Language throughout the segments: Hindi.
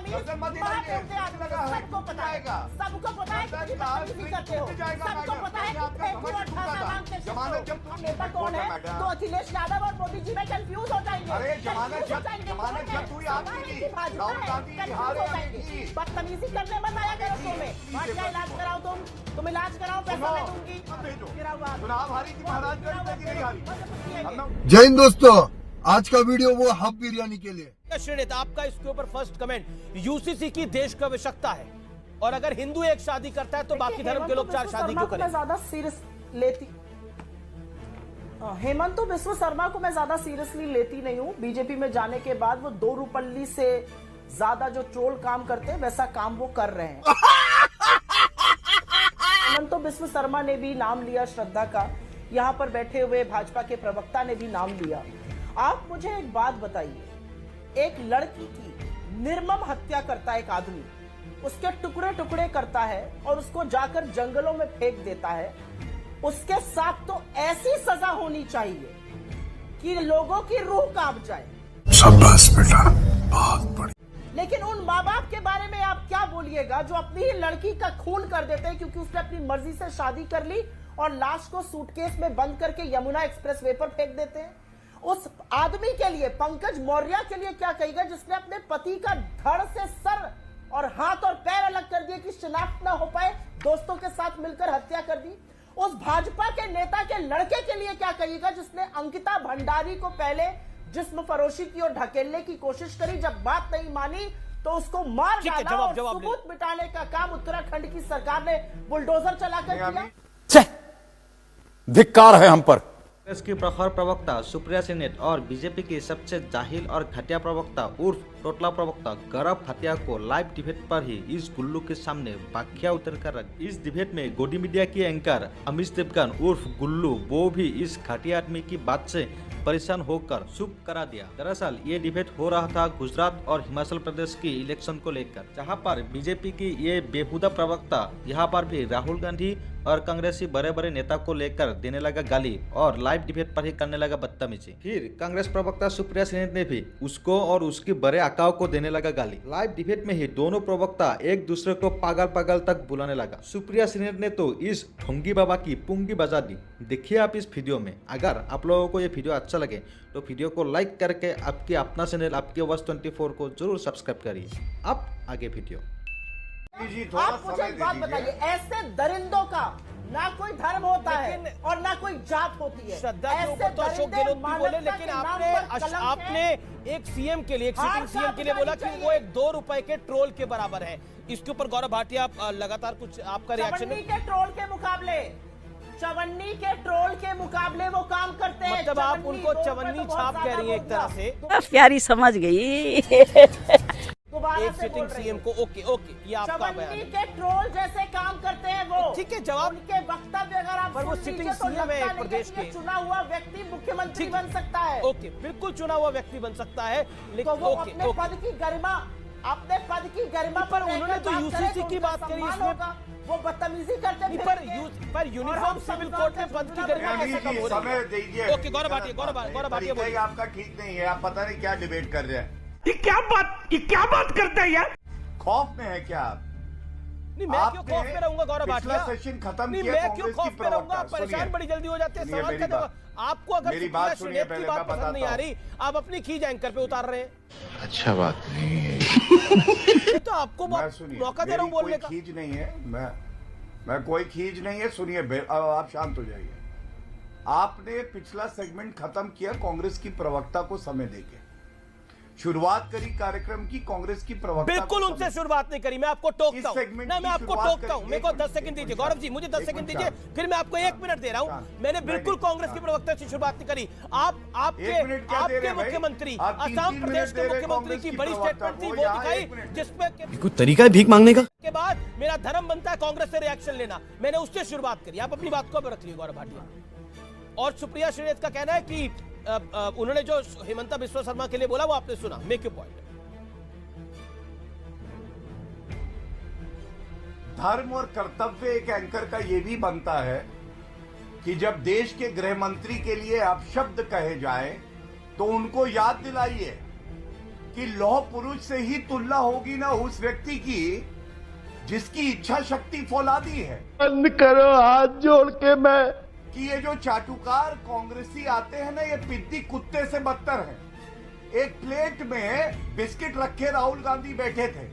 सबको पता है कि बदतमीजी करते हो, सबको पता है कि फेंकू और ठासा मांगते हो। नेता कौन है? तो अखिलेश यादव और मोदी जी में कंफ्यूज हो जाएंगे। बदतमीजी करने मत आया करो तुम्हें। भाटिया इलाज कराओ, तुम इलाज कराओ, पैसा मैं दूंगी। जय हिंद दोस्तों, आज का वीडियो वो हब बिरयानी के लिए। श्रीनित, आपका इसके ऊपर फर्स्ट कमेंट, यूसीसी की देश की आवश्यकता है और अगर हिंदू एक शादी करता है तो बाकी धर्म के लोग 4 शादी क्यों करें? ज्यादा सीरियस लेती हेमंत बिस्वा शर्मा को मैं ज्यादा सीरियसली लेती नहीं हूँ। बीजेपी में जाने के बाद वो 2 रूपल्ली से ज्यादा जो ट्रोल काम करते हैं वैसा काम वो कर रहे हैं। हेमंत बिस्वा शर्मा ने भी नाम लिया श्रद्धा का, यहाँ पर बैठे हुए भाजपा के प्रवक्ता ने भी नाम लिया। आप मुझे एक बात बताइए, एक लड़की की निर्मम हत्या करता है एक आदमी, उसके टुकड़े टुकड़े करता है और उसको जाकर जंगलों में फेंक देता है, उसके साथ तो ऐसी सजा होनी चाहिए कि लोगों की रूह कांप जाए। शाबाश बेटा, बहुत बढ़िया। लेकिन उन माँ बाप के बारे में आप क्या बोलिएगा जो अपनी ही लड़की का खून कर देते हैं क्योंकि उसने अपनी मर्जी से शादी कर ली और लाश को सूटकेस में बंद करके यमुना एक्सप्रेसवे पर फेंक देते हैं। उस आदमी के लिए, पंकज मौर्य के लिए क्या कहेगा जिसने अपने पति का धड़ से सर और हाथ और पैर अलग कर दिए कि शिनाख्त ना हो पाए, दोस्तों के साथ मिलकर हत्या कर दी। उस भाजपा के नेता के लड़के के लिए क्या कहिएगा जिसने अंकिता भंडारी को पहले जिस्म फरोशी की और ढकेलने की कोशिश करी, जब बात नहीं मानी तो उसको मार डाला और सबूत मिटाने का काम उत्तराखंड की सरकार ने बुलडोजर चलाकर किया। धिक्कार है हम पर। कांग्रेस की प्रखर प्रवक्ता सुप्रिया सिनेट और बीजेपी की सबसे जाहिल और घटिया प्रवक्ता उर्फ टोटला प्रवक्ता गौरव भाटिया को लाइव डिबेट पर ही इस गुल्लू के सामने बाखिया उतर कर रख। इस डिबेट में गोडी मीडिया की एंकर अमिश देवगन उर्फ गुल्लू वो भी इस घटिया आदमी की बात से परेशान होकर चुप करा दिया। दरअसल ये डिबेट हो रहा था गुजरात और हिमाचल प्रदेश की इलेक्शन को लेकर, जहां पर बीजेपी की ये बेहुदा प्रवक्ता यहाँ पर भी राहुल गांधी और कांग्रेसी बड़े बड़े नेता को लेकर देने लगा गाली और लाइव डिबेट पर ही करने लगा बदतमीजी। फिर कांग्रेस प्रवक्ता सुप्रिया सिनेट ने भी उसको और उसके बड़े आकाओं को देने लगा गाली। लाइव डिबेट में ही दोनों प्रवक्ता एक दूसरे को पागल पागल तक बुलाने लगा। सुप्रिया सिनेट ने तो इस ढोंगी बाबा की पुंगी बजा दी। देखिए आप इस वीडियो में। अगर आप लोगों को ये वीडियो अच्छा लगे तो वीडियो को लाइक करके आपकी अपना चैनल आपकी आवाज 24 को जरूर सब्सक्राइब करिए। अब आगे वीडियो। आप मुझे एक बात बताइए, ऐसे दरिंदों का ना कोई धर्म होता है और ना कोई जात होती है। श्रद्धा के ऊपर तो अशोक गहलोत भी बोले, लेकिन आपने एक सीएम के लिए, एक सिटिंग सीएम के लिए बोला कि वो एक 2 रुपए के ट्रोल के बराबर है। इसके ऊपर गौरव भाटिया लगातार कुछ आपका रिएक्शन है? के ट्रोल के मुकाबले, चवन्नी के ट्रोल के मुकाबले वो काम करते हैं। मतलब आप उनको चवन्नी छाप कह रही है एक तरह से? प्यारी समझ गई। एक सिटिंग सीएम को ओके ये आपका बयान है। के ट्रोल जैसे काम करते हैं वो। ठीक है, जवाब उनके वक्तव्य अगर आप पर वो सिटिंग सीएम है एक प्रदेश के। चुना हुआ व्यक्ति मुख्यमंत्री बन सकता है। ओके, बिल्कुल चुना हुआ व्यक्ति बन सकता है, लेकिन तो वो अपने पद की गरिमा पर उन्होंने तो यूसीसी की बात करी, इसमें वो बदतमीजी करते पर यूनिफॉर्म सिविल कोड में पद की गरिमा कैसे कम हो रही है? ओके, गौरव भाटिया बोलिए। आपका ठीक नहीं है, आप पता नहीं क्या डिबेट कर रहे हैं। ये क्या बात करते हैं यार? खौफ में है क्या आप? नहीं, मैं क्यों खौफ में रहूंगा गौरव भाटिया? सेशन खत्म नहीं, किया मैं क्यों खौफ में रहूंगा? परेशान बड़ी जल्दी हो जाते हैं। सवाल का जवाब आपको अगर मेरी बात सुनिए, पहले मैं पसंद नहीं आ रही, आप अपनी खींच एंकर पे उतार रहे हैं। अच्छा बात नहीं है। तो आपको मौका दे रहा हूँ बोलने का। खींच नहीं है, मैं कोई खींच नहीं है। सुनिए, आप शांत हो जाइए। आपने पिछला सेगमेंट खत्म किया कांग्रेस की प्रवक्ता को समय देके। शुरुआत करी कार्यक्रम की कांग्रेस की प्रवक्ता। बिल्कुल उनसे शुरुआत नहीं करी, मैं आपको टोकता हूं। नहीं, मैं आपको टोकता हूं। मेरे को 10 सेकंड दीजिए गौरव जी, मुझे 10 सेकंड दीजिए, फिर मैं आपको 1 मिनट दे रहा हूं। मैंने बिल्कुल कांग्रेस की प्रवक्ता से शुरुआत नहीं करी। आपके मुख्यमंत्री, असम प्रदेश के मुख्यमंत्री की बड़ी स्टेटमेंट थी, वो दिखाई जिसमें कोई तरीका है भीख मांगने का। के बाद मेरा धर्म बनता है कांग्रेस से रिएक्शन लेना, मैंने उससे शुरुआत करी। आप अपनी बात को रख लीजिए गौरव भाटिया। और सुप्रिया श्रीनेत का कहना है कि उन्होंने जो हेमंता बिस्वा शर्मा के लिए बोला वो आपने सुना। Make your point. धर्म और कर्तव्य एक एंकर का यह भी बनता है कि जब देश के गृह मंत्री के लिए अपशब्द कहे जाए तो उनको याद दिलाइए कि लौह पुरुष से ही तुलना होगी ना उस व्यक्ति की जिसकी इच्छा शक्ति फौलादी है। बंद करो हाथ जोड़ के मैं कि ये जो चाटुकार कांग्रेसी आते हैं ना, ये पिद्दी कुत्ते से बदतर हैं। एक प्लेट में बिस्किट रखे राहुल गांधी बैठे थे,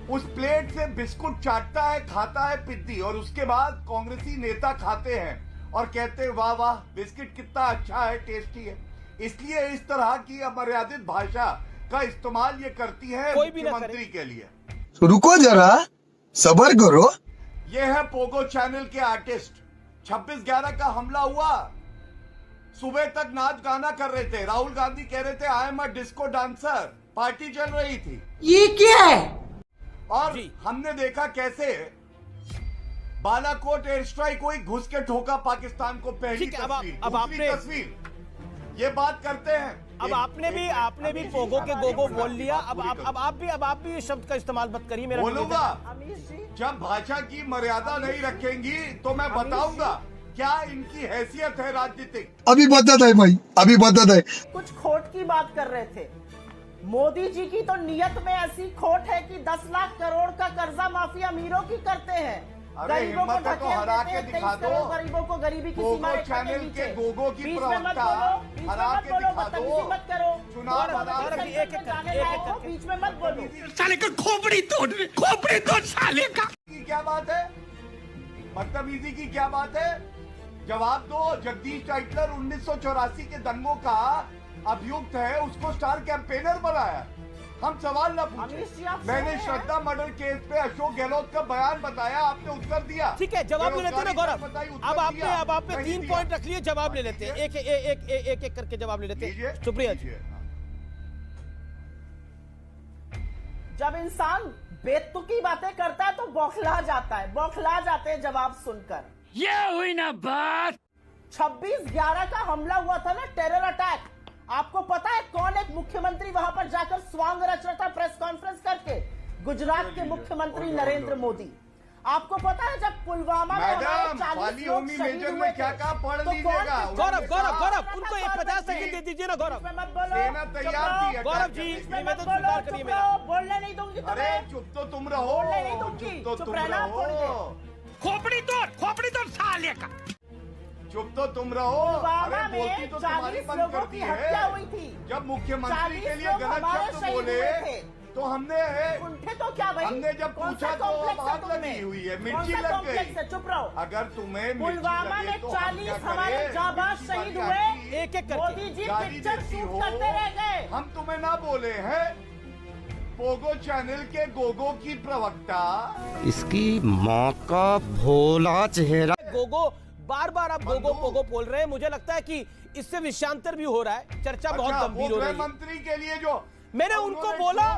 उस प्लेट से बिस्कुट चाटता है, खाता है पिद्दी, और उसके बाद कांग्रेसी नेता खाते हैं और कहते हैं वाह वाह बिस्किट कितना अच्छा है, टेस्टी है। इसलिए इस तरह की अमर्यादित भाषा का इस्तेमाल ये करती है कोई भी ना मुख्यमंत्री के लिए। रुको जरा, सबर करो। ये है पोगो चैनल के आर्टिस्ट। 26/11 का हमला हुआ, सुबह तक नाच गाना कर रहे थे, राहुल गांधी कह रहे थे I am a disco dancer, party चल रही थी। ये क्या है? और हमने देखा कैसे बालाकोट एयर स्ट्राइक हुई, घुस के ठोका पाकिस्तान को। पहली ठीक है, तस्वीर, अब दूसरी आपने तस्वीर, ये बात करते हैं। अब आपने भी पोगो के गोगो बोल लिया। अब आप भी इस शब्द का इस्तेमाल मत करिए। मेरा बोलूंगा, अमीश जी, जब भाषा की मर्यादा नहीं रखेंगी तो मैं बताऊंगा क्या इनकी हैसियत है राजनीतिक। अभी बताता है भाई, अभी बताता है। कुछ खोट की बात कर रहे थे। मोदी जी की तो नियत में ऐसी खोट है कि 10 लाख करोड़ का कर्जा माफी अमीरों की करते हैं, अरे गरीबों को हिम्मत है तो ढकेल हरा देते के हैं, दिखा 23 दो। करोड़ गरीबों को गरीबी की गोगो सीमा रेखा के चैनल नीचे। के गोगो की बीच में मत प्रवक्ता बोलो, बीच में हरा मत के बोलो, दिखा दो। बदतमीजी मत करो। चुनाव गौरव, आधार गौरव पे जी, एक-एक करके, जाने एक-एक लायक हो, करके। बीच में मत बोलो। साले का खोपड़ी तोड़ साले का। की क्या बात है, बदतमीजी की क्या बात है? जवाब दो। जगदीश टाइटलर 1984 के दंगों का अभियुक्त है, उसको स्टार कैंपेनर बनाया। हम सवाल ना अमीश जी, आप पूछे। मैंने सुने हैं? श्रद्धा मर्डर केस पे अशोक गहलोत का बयान बताया, आपने उत्तर दिया। ठीक है, जवाब ले लेते हैं ना गौरव। बताई, उत्तर अब दिया। आपने नहीं 3 दिया। पॉइंट रख लिए, जवाब ले लेते हैं। एक करके जवाब ले लेते लीजिए, हैं। शुक्रिया जी। लीजिए। जब इंसान बेतुकी बातें करता है तो बौखला जाता है, बौखला जाते हैं जवाब सुनकर। ये हुई ना बात। 26/11 का हमला हुआ था ना, टेरर अटैक। आपको पता है कौन एक मुख्यमंत्री वहां पर जाकर स्वांग रच रहा था प्रेस कॉन्फ्रेंस करके? गुजरात के मुख्यमंत्री नरेंद्र मोदी। आपको पता है जब पुलवामा में हमारे मैडम, 40 वाली लोग होमी शहीद मेजर हुए ने क्या थे, कहा, पढ़ तो लीजिएगा। कौन- गौरव उनको 50 सेकंड दे दीजिए ना गौरव। बीच में मत बोलो, देना चुप तैयार रहो। थी, अटैक गौरव जी, करने बीच की। में निवेदन मत बोलो, स्वीकार करिए चुप मेरा। रहो, बोलने नहीं दूंगी अरे तुम्हें। चुप तो तुम रहो, बोलने नहीं दूंगी, चुप तो चुप तुम रहना थोड़ी रहो, खोपड़ी तोड़ साले का। चुप तो तुम रहो। पुलवामा अरे बोलती में तो तुम्हारी 40 बंद लोगों करती की हत्या है। हुई थी। जब मुख्यमंत्री 40 के लिए लोग गलत हमारे शब्द शहीद बोले हुए थे। तो हमने उनके तो क्या भाई? हमने जब कौन पूछा सा तो कॉम्प्लेक्स है आग तुम्हें? लगी हुई है, कौन मिर्ची सा लग कॉम्प्लेक्स है? गई। चुप रहो। अगर तुम्हें मिर्ची पुलवामा लगे में तो हम 40 क्या हमारे करें? जाबाज मिर्ची शहीद वाली हुए। आती, एक-एक करके। मोदी जी गाली पिक्चर देती शूट हो। करते रह गए। हम तुम्हें ना बोले हैं? पोगो चैनल के गोगो की प्रवक्ता इसकी माँ का भोला चेहरा। गोगो बार आप गोगो पोगो बोल रहे हैं। मुझे लगता है कि इससे विषयांतर भी हो रहा है, चर्चा बहुत अच्छा, गंभीर वो हो रही गृह है। मंत्री के लिए जो मैंने उनको बोला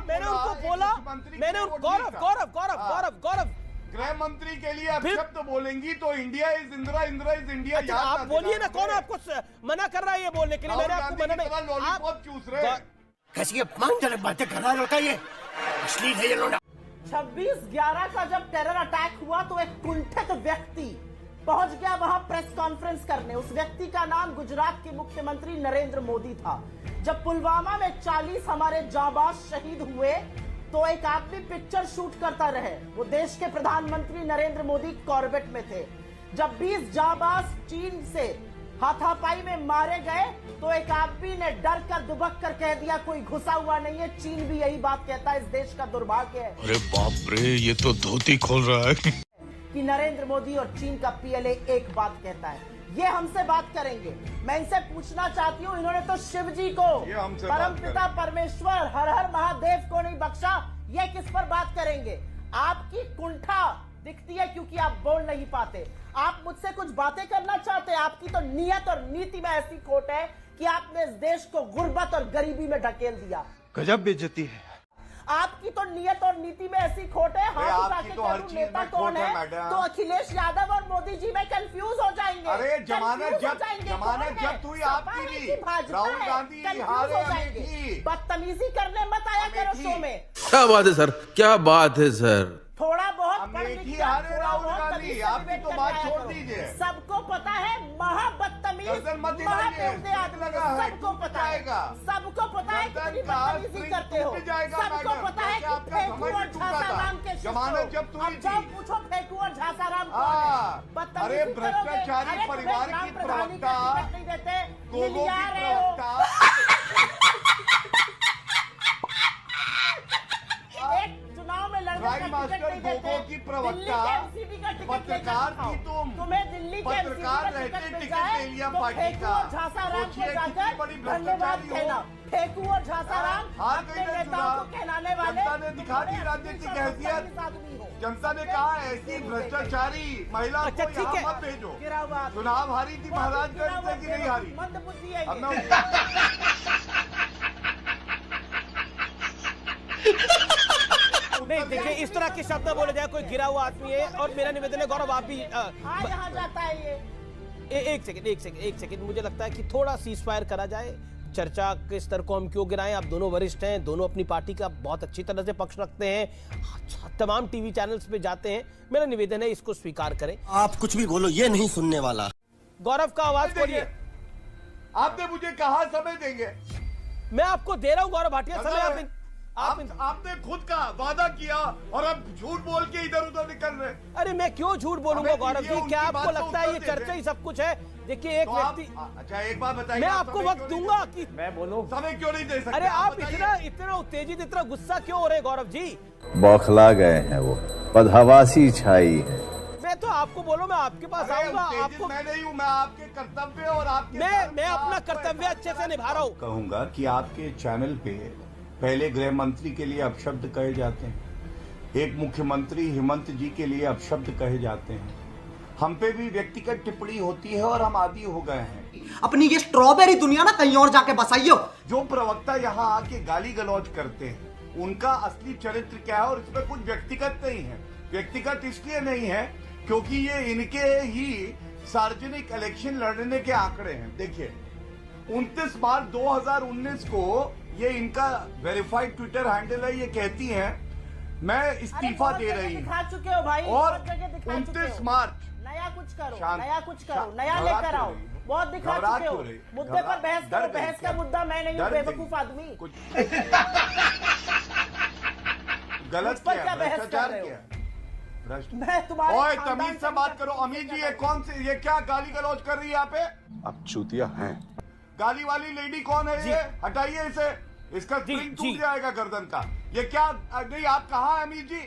गौरव गृह मंत्री के लिए अपशब्द बोलेंगी तो India is Indira, Indira is India. अच्छा, आप बोलिए ना, कौन आपको मना कर रहा है ये बोलने के लिए? मैंने आपको मना नहीं। लॉलीपॉप चूस रहे हैं। कैसी अपमानजनक बातें कर रहा होता ये, अश्लील है ये लोग। 26/11 का जब टेरर अटैक हुआ तो एक कुंठित व्यक्ति पहुंच गया वहां प्रेस कॉन्फ्रेंस करने। उस व्यक्ति का नाम गुजरात के मुख्यमंत्री नरेंद्र मोदी था। जब पुलवामा में 40 हमारे जाबाज शहीद हुए तो एक आदमी पिक्चर शूट करता रहे। वो देश के प्रधानमंत्री नरेंद्र मोदी कॉर्बेट में थे। जब 20 जाबाज चीन से हाथापाई में मारे गए तो एक आदमी ने डर कर दुबक कर कह दिया कोई घुसा हुआ नहीं है। चीन भी यही बात कहता है। इस देश का दुर्भाग्य है अरे बाप रे, ये तो धोती खोल रहा है। कि नरेंद्र मोदी और चीन का पीएलए एक बात कहता है। ये हमसे बात करेंगे। मैं इनसे पूछना चाहती हूँ, इन्होंने तो शिव जी को, ये हमसे बात परम पिता परमेश्वर, हर हर महादेव को नहीं बख्शा। ये किस पर बात करेंगे? आपकी कुंठा दिखती है क्योंकि आप बोल नहीं पाते। आप मुझसे कुछ बातें करना चाहते हैं। आपकी तो नियत और नीति में ऐसी खोट है कि आपने इस देश को गुर्बत और गरीबी में ढकेल दिया। गजब बेइज्जती है। आपकी तो नियत और नीति में ऐसी खोट है। हाथ उठा आपकी के तो हर करूं चीज नेता में कौन खोट है, है मैडम। तो अखिलेश यादव और मोदी जी में कंफ्यूज हो जाएंगे। अरे जमानत Confuse हो जब्त जाएंगे। जमानत कौन है? जब्त हुई सपा आपकी है भी। कि भाजपा राहुल है? गांधी Confuse हारे हो जाएंगे। अमेठी। बदतमीजी करने मत आया करो अमेठी। शो में। क्या बात है सर, क्या बात है सर। थोड़ा बहुत पढ़ अमेठी लिख कर, हारे थोड़ा राहुल बहुत गांधी। तमीज से आपकी डिबेट तो करके बात आया छोड़ करो। दीजिए। सबको पता है महाबदतमीज बदतमीज गर्दन मत हिलाइए, महाबेवड़े आदमी लगा है, सबको पता है, जाएगा। सबको पता है गर्दन कितनी का बदतमीजी स्प्रिंग करते हो, टूट जाएगा, सबको मैडम, पता है जैसे कि आपका फेंकू समय और टूटा था, झासाराम के शिष्य जमानत हो। जब्त हुई अब जाओ थी। पूछो फेंकू और झासाराम कौन हाँ, है? बदतमीजी अरे करोगे, भ्रष्टाचारी अरे तुम्हें परिवार ग्राम की प्रधानी का प्रवक्ता, टिकट नहीं देते, गोगो लिलिया की रहे हो। प्रवक्ता, एक चुनाव में लड़ने प्राइम का टिकट मास्टर नहीं देते, गोगो की प्रवक्ता, दिल्ली के एमसीडी का टिकट पत्रकार लेकर थी दिखाओ। तुम, तुम्हें दिल्ली के एमसीडी पत्रकार का रहते टिकट मिल टिकट जाए ले लिया तो पार्टी फेंकू का। और झासाराम को सोचिए कितनी जाकर बड़ी धन्यवाद भ्रष्टाचारी हो। कहना। फेंकू और झासाराम हार अपने गई ना नेताओं को चुनाव, कहलाने वाले जनता ने दिखा दी बड़े राजनीतिक अफसर हैसियत। आदमी हो। जनता ने कहा ऐसी भ्रष्टाचारी महिला अच्छा, को ठीक यहाँ है। मत भेजो। गिरा हुआ आदमी। चुनाव हारी थी महाराजगंज से गिरा कि हुआ नहीं हारी? मंदबुद्धि है अब ये। मैं नहीं देखिए, इस तरह के शब्द बोले जाए, कोई गिरा हुआ आदमी है। और मेरा निवेदन है गौरव, आप भी यहाँ जाता है ये। एक सेकंड, मुझे लगता है कि थोड़ा सीज फायर करा जाए। चर्चा के स्तर को हम क्यों गिराएं? आप दोनों वरिष्ठ हैं, दोनों अपनी पार्टी का बहुत अच्छी तरह से पक्ष रखते हैं, तमाम टीवी चैनल्स पे जाते हैं। मेरा निवेदन है इसको स्वीकार करें। आप कुछ भी बोलो, ये नहीं सुनने वाला। गौरव का आवाज खोलिए। आपने मुझे कहा समय देंगे, मैं आपको दे रहा हूं गौरव भाटिया समय। आपने खुद का वादा किया और अब झूठ बोल के इधर उधर निकल रहे। अरे मैं क्यों झूठ बोलूंगा हमें गौरव दीजिए, जी? क्या उनकी आपको बात लगता है तो ये उत्तर चर्चा दे ही सब कुछ है? देखिए एक तो आप, व्यक्ति, अच्छा एक बात बताइए, मैं आप आपको समय वक्त क्यों नहीं दूंगा दे- कि मैं बोलूं? समय क्यों नहीं दे सकते? अरे आप बताइए। इतना उत्तेजित, इतना गुस्सा क्यों हो रहे हैं गौरव जी? बौखला गए हैं वो, पदहवासी छाई है। मैं तो आपको बोलो, मैं आपके पास अरे आऊंगा। उत्तेजित आपको मैं नहीं हूँ, मैं आपके कर्तव्य और आपके मैं अपना कर्तव्य अच्छे से निभा रहा हूँ। कहूंगा कि आपके चैनल पे पहले गृह मंत्री के लिए अपशब्द कहे जाते हैं, एक मुख्यमंत्री हेमंत जी के लिए अपशब्द कहे जाते हैं, हम पे भी व्यक्तिगत टिप्पणी होती है और हम आदी हो गए हैं। अपनी ये स्ट्रॉबेरी दुनिया ना कहीं और जाके बसाइयो। जो प्रवक्ता यहाँ आके गाली गलौज करते हैं, उनका असली चरित्र क्या है? और इसमें कुछ व्यक्तिगत नहीं है। व्यक्तिगत इसलिए नहीं है क्योंकि ये इनके ही सार्वजनिक इलेक्शन लड़ने के आंकड़े हैं। देखिए 29 मार्च 2019 को ये इनका वेरीफाइड ट्विटर हैंडल है, ये कहती हैं मैं इस्तीफा अरे दे बहुत रही जगह हूँ। दिखा चुके हो भाई, और बहुत जगह दिखा चुके 29 हो। मार्च नया कुछ करो, शांत- नया कुछ करो, शांत- नया घबराहट लेकर हो आओ। रही है। बहुत दिखा घबराहट चुके हो। हो रही है। मुद्दे पर बहस डर करो, गई बहस का क्या? मुद्दा मैं नहीं हूँ, डर गई। बेवकूफ आदमी। कुछ गलत मुझ पर किया, क्या बहस कर भ्रष्टाचार रहे हो? किया, भ्रष्ट। मैं तुम्हारे ओए खानदान तमीज से नहीं बात करती, करो। तुम अमीर जी क्या ये कौन से, ये क्या गाली गलौज कर रही है यहाँ पे? अब चूतिया हैं। गाली वाली लेडी कौन है ये? हटाइए इसे, इसका जी, स्प्रिंग जी। टूट जाएगा गर्दन का। ये क्या? नहीं आप कहाँ हैं अमीर जी?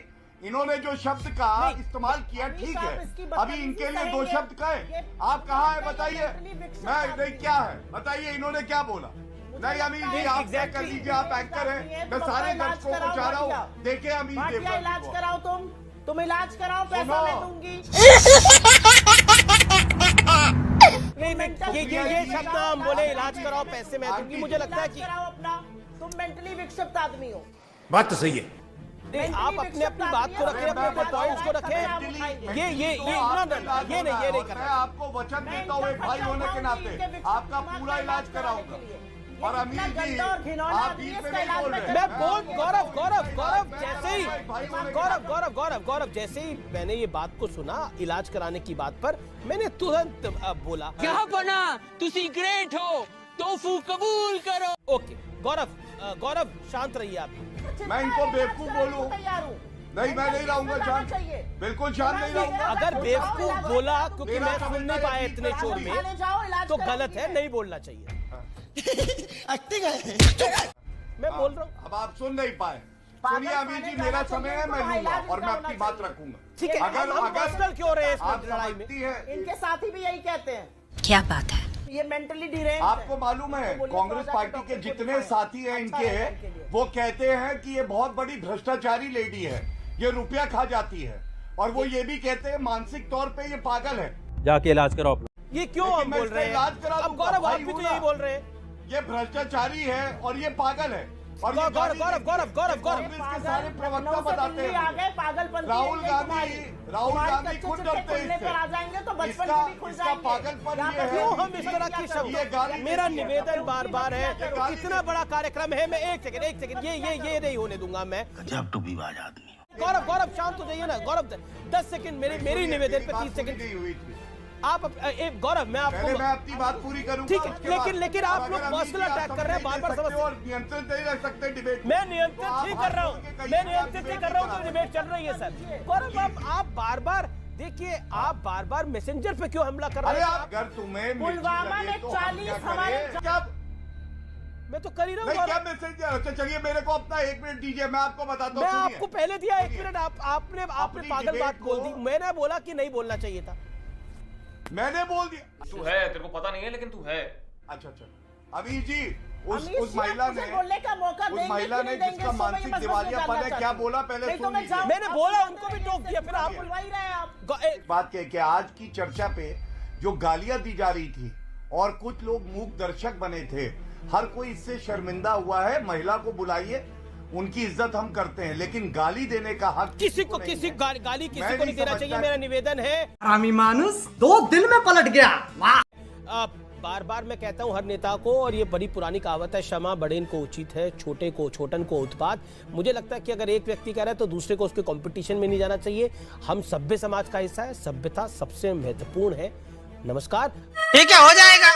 इन्होंने जो शब्द का नहीं, इस्तेमाल किया अमीर ठीक साहब इसकी है, बदतमीजी अभी इनके लिए कहेंगे। 2 शब्द कहे। ये आप कहाँ हैं आपका बताइए? mentally विकसित मैं आदमी नहीं, है। क्या है बताइए, इन्होंने क्या बोला? नहीं अमीर जी नहीं, आप तय कर exactly। लीजिए, आप एंकर हैं, मैं सारे दर्शकों को चाह रहा हूँ देखे अमीर भाटिया देवरा इलाज जी को। कराओ, तुम इलाज कराओ, पैसा सुनो। मैं दूंगी। नहीं, ये शब्द हम बोले, इलाज कराओ पैसे मैं दूंगी। मुझे लगता है कि इलाज कराओ अपना, तुम मेंटली विक्षिप्त आदमी हो। बात तो सही है। नहीं, आप अपने अपनी बात को रखें, अपने अपने पॉइंट्स को रखें। ये नहीं करना। मैं आपको वचन देता हूँ एक भाई होने के नाते आपका पूरा इलाज कराऊंगा। और अमीर जी आप बीच में नहीं बोल रहे। मैं बोल गौरव जैसे ही गौरव जैसे ही मैंने ये बात को सुना इलाज कराने की बात पर, मैंने तुरंत बोला क्या बना तुसी ग्रेट हो, तोफू कबूल करो। ओके गौरव शांत रहिए आप। मैं इनको बेवकूफ बोलूं? तैयार हूँ। नहीं मैं नहीं रहूंगा शांत, बिल्कुल शांत नहीं रहूंगा। अगर बेवकूफ बोला क्योंकि मेरा मैं सुन नहीं पाया इतने शोर में, खाने जाओ, इलाज तो कराओ गलत है, मुझे। नहीं बोलना चाहिए। मैं बोल रहा हूँ। अब आप सुन नहीं पाए। सुनिए अमीर जी, मेरा समय है, मैं लूंगा और मैं अपनी बात रखूंगा। ठीक है, अगर हम पर्सनल क्यों रहे इस आप लड़ाई में? समझती है, इनके साथी भी यही कहते हैं, क्या बात है? ये मेंटली डिरेंज आपको मालूम है कांग्रेस पार्टी के जितने साथी हैं इनके, वो कहते हैं कि ये बहुत बड़ी भ्रष्टाचारी लेडी है, ये रुपया खा जाती है, और वो ये भी कहते हैं मानसिक तौर पे ये पागल है। जाके इलाज कराओ अपना। ये क्यों लेकिन हम मैं बोल इसका रहे हैं? इलाज करा अब दूंगा, गौरव भाई आप भी तो हूँ यही ना। बोल रहे हैं। ये भ्रष्टाचारी है और ये पागल है। और ये गौरव कांग्रेस के सारे प्रवक्ता बताते आ हैं। गए पागलपन। राहुल गांधी खुद डरते हैं पर आ जाएंगे तो बचपन इसका से भी खुल इसका जाएंगे। पागलपन यहाँ ये पर है। क्यों हम इस तरह की ये शब्द? गाली मेरा देते हैं। निवेदन बार है, गाली इतना बड़ा कार्यक्रम है, मैं एक सेकंड ये नहीं होने दूंगा मैं। गजब टूबीबाज आदमी। गौरव शांत हो जाइए ना। गौरव 10 सेकंड मेरी निवेदन पे 30 सेकंड। नहीं हुई थी। आप गौरव मैं पहले आपको मैं अपनी बात पूरी करूंगा। ठीक है, लेकिन आप लोग पर्सनल अटैक कर रहे हैं बार-बार। समझ और नियंत्रण नहीं रख सकते डिबेट। मैं नियंत्रित नहीं कर रहा हूँ, मैं नियंत्रित नहीं कर रहा हूँ, तो डिबेट चल रही है सर। गौरव आप बार-बार देखिए, आप बार-बार मैसेंजर पे क्यों हमला कर रहे हैं? अगर तुम्हें पुलवामा में 40 हमारे क्या मैं तो कर ही रहा नहीं, हूँ। क्या मैसेंजर? अच्छा चलिए मेरे को अपना 1 मिनट दीजिए, मैं आपको बताता मैं हूँ। आपको पहले दिया 1 मिनट, आपने पागल डिबेट बात बोल दी। को- मैंने बोला कि नहीं बोलना चाहिए था। मैंने बोल दिया। तू है, तेरे को पता नहीं है लेकिन तू है। अच्छा अमीर जी, अमीर उस जी, महिला आप मुझे ने बोलने का मौका उस देंगे महिला कि ने नहीं देंगे, जिसका इसको मैं मानसिक बस दिवालियापन है, जानना क्या चाहती बोला हूँ। पहले नहीं तो सुन मैं लीजिए। जाऊँ, मैंने आप बोला, बोलते उनको भी रहिए, टोक दिया, फिर आप बुलवा ही रहे हैं आप। बात कह कि आज की चर्चा पे जो गालियां दी जा रही थी और कुछ लोग मूक दर्शक बने थे, हर कोई इससे शर्मिंदा हुआ है। महिला को बुलाइए, उनकी इज्जत हम करते हैं, लेकिन गाली देने का हक किसी को नहीं किसी है। गाली किसी मैं को नहीं देना समझता चाहिए, मेरा निवेदन है। हरामी मानुस 2 दिन में पलट गया। वाह। बार बार मैं कहता हूं हर नेता को, और ये बड़ी पुरानी कहावत है, क्षमा बड़ेन को उचित है, छोटे को छोटन को उत्पात। मुझे लगता है कि अगर एक व्यक्ति कह रहा है तो दूसरे को उसके कंपटीशन में नहीं जाना चाहिए। हम सभ्य समाज का हिस्सा है, सभ्यता सबसे महत्वपूर्ण है। नमस्कार। ठीक है, हो जाएगा।